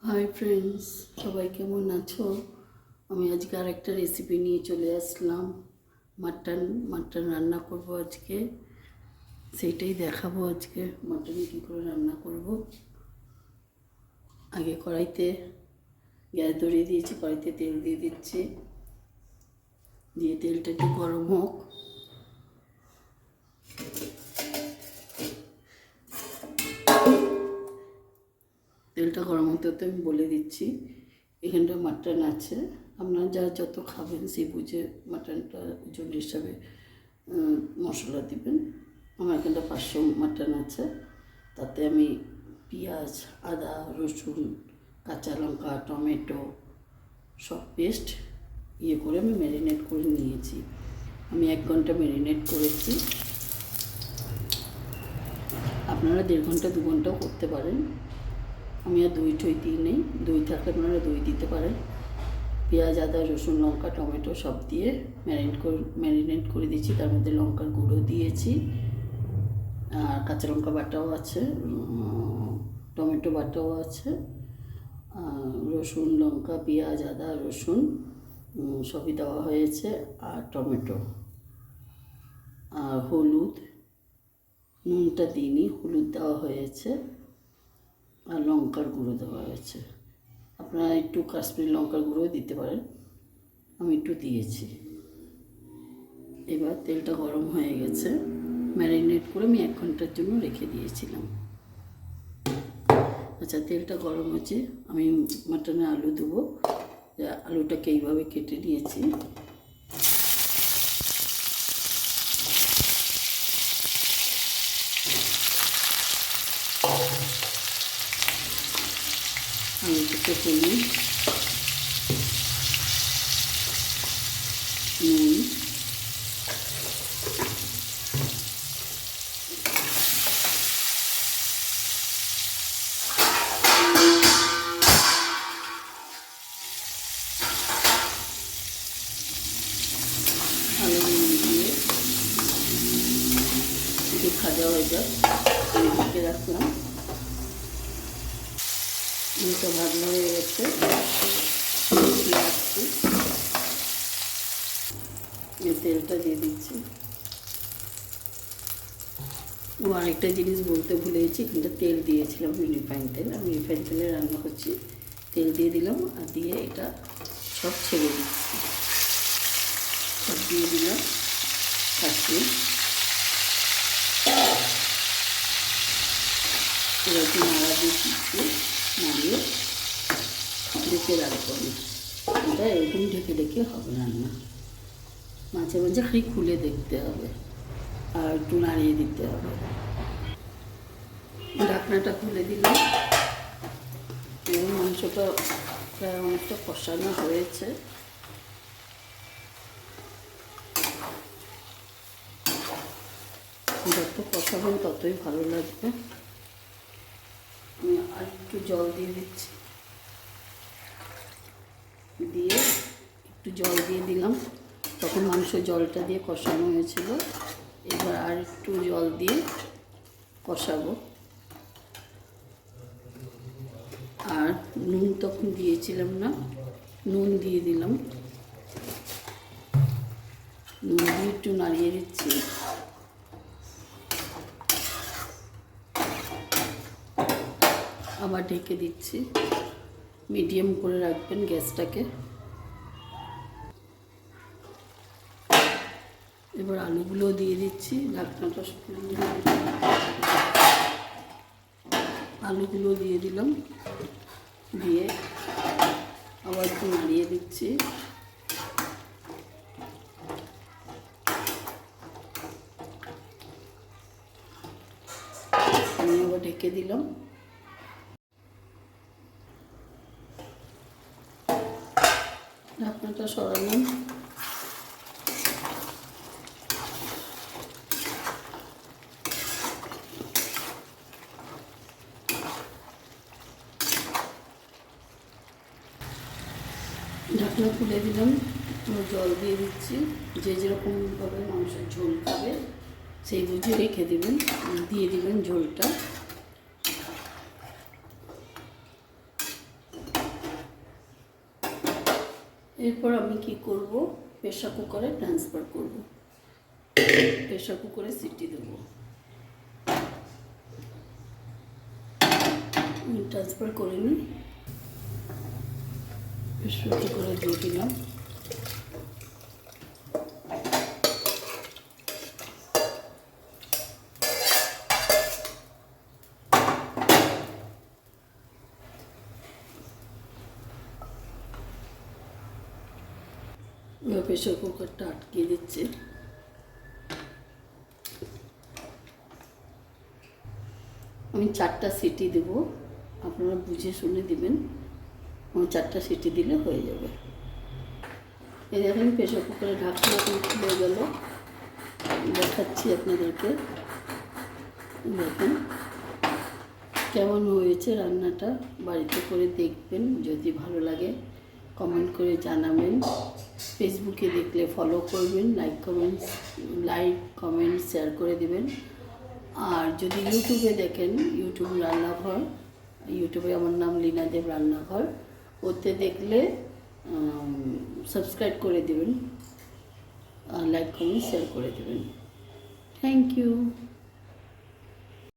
Hi friends, সবাই কেমন আছো? আমি আজকে আর একটা রেসিপি নিয়ে চলে আসলাম। মাটন মাটন রান্না করব আজকে, সেইটাই দেখাবো। আজকে মাটন কী করে রান্না করব। আগে কড়াইতে গ্যাস ধরিয়ে দিয়েছি, কড়াইতে তেল দিয়ে দিচ্ছি, দিয়ে তেলটা একটু গরম হোক। তেলটা গরম হতে হতে আমি বলে দিচ্ছি, এখানটা মাটন আছে, আপনারা যারা যত খাবেন সেই বুঝে মাটনটা ওজন হিসাবে মশলা দিবেন। আমার এখানটা 500 মাটন আছে, তাতে আমি পেঁয়াজ, আদা, রসুন, কাঁচা লঙ্কা, টমেটো সব পেস্ট করে আমি ম্যারিনেট করে নিয়েছি। আমি 1 ঘন্টা ম্যারিনেট করেছি, আপনারা 1.5 ঘন্টা 2 ঘন্টাও করতে পারেন। আমি আর দই টই দিই নেই, দই থাকলে আপনারা দই দিতে পারেন। পেঁয়াজ, আদা, রসুন, লঙ্কা, টমেটো সব দিয়ে ম্যারিনেট করে দিয়েছি। তার মধ্যে লঙ্কার গুঁড়ো দিয়েছি, আর কাঁচা লঙ্কা বাটাও আছে, টমেটো বাটাও আছে, রসুন, লঙ্কা, পেঁয়াজ, আদা, রসুন সবই দেওয়া হয়েছে, আর টমেটো, আর হলুদ, নুনটা দিইনি, হলুদ দেওয়া হয়েছে, আর লঙ্কার গুঁড়ো দেওয়া হয়েছে। আপনারা একটু কাশ্মীরি লঙ্কার গুঁড়ো দিতে পারেন, আমি একটু দিয়েছি। এবার তেলটা গরম হয়ে গেছে, ম্যারিনেট করে আমি 1 ঘন্টার জন্য রেখে দিয়েছিলাম। আচ্ছা, তেলটা গরম হচ্ছে, আমি মাটনে আলু দেবো। আলুটাকে এইভাবে কেটে নিয়েছি। আলুটাকে হলুদ, নুন, আলু নুন দিয়ে একটু ভাজা হয়ে যাক, আমি ঢেকে রাখলাম। আলুটা ভাজা হয়ে গেছে, তেলটা দিয়ে দিচ্ছি। ও আরেকটা জিনিস বলতে ভুলে গেছি, কিন্তু তেল দিয়েছিলাম রিফাইন তেল, আমি রিফাইন তেলে রান্না করছি। তেল দিয়ে দিলাম, আর দিয়ে এটা সব ছেড়ে দিচ্ছি, সব দিয়ে দিলাম কাশ্মীর। এবার একটু নাড়া দিয়ে দিচ্ছি, নাড়িয়ে ঢেকে রাখবো। এটা এরকম ঢেকে ঢেকে হবে রান্না, মাঝে মাঝে খালি খুলে দেখতে হবে, আর একটু নাড়িয়ে দিতে হবে। ঢাকনাটা খুলে দিলাম, এবং মাংসটা প্রায় অনেকটা কষানো হয়েছে। যত কষাবেন ততই ভালো লাগবে। আমি আর একটু জল দিয়ে দিচ্ছি, দিয়ে একটু জল দিয়ে দিলাম, তখন মাংস জলটা দিয়ে কষানো হয়েছিল। এবার আর একটু জল দিয়ে কষাবো। আর নুন তখন দিয়েছিলাম না, নুন দিয়ে দিলাম, নুন দিয়ে একটু নাড়িয়ে দিচ্ছি। আবার ঢেকে দিচ্ছি, মিডিয়াম করে রাখবেন গ্যাসটাকে। এবার আলুগুলো দিয়ে দিচ্ছি, ঢাকনাটা আলুগুলো দিয়ে দিলাম, দিয়ে আবার একটু নাড়িয়ে দিচ্ছি। আমি আবার ঢেকে দিলাম। ঢাকনাটা সরালাম, ঢাকনা খুলে দিলাম, জল দিয়ে দিচ্ছি। যে যেরকমভাবে মাংসের ঝোল খাবে সেই বুঝে রেখে দেবেন, দিয়ে দিবেন ঝোলটা। এরপর আমি কি করব, প্রেসার কুকারে ট্রান্সফার করব। প্রেসার কুকারে সিটি দেবো। ট্রান্সফার করে নিই, প্রেসার কুকারে দিয়ে দিলাম। প্রেসার কুকারটা আটকে দিচ্ছে। আমি 4টা সিটি দেব, আপনারা বুঝে শুনে দিবেন। আমার 4টা সিটি দিলে হয়ে যাবে। এই দেখেন প্রেসার কুকারে ঢাকনা খুলে গেল, দেখাচ্ছি আপনাদেরকে। দেখেন কেমন হয়েছে রান্নাটা, বাড়িতে করে দেখবেন। যদি ভালো লাগে কমেন্ট করে জানাবেন। ফেসবুকে দেখলে ফলো করবেন, লাইক কমেন্ট শেয়ার করে দেবেন। আর যদি ইউটিউবে দেখেন, ইউটিউব রান্নাঘর, ইউটিউবে আমার নাম লীনা দেব রান্নাঘর, ওতে দেখলে সাবস্ক্রাইব করে দেবেন আর লাইক কমেন্ট শেয়ার করে দেবেন। Thank you.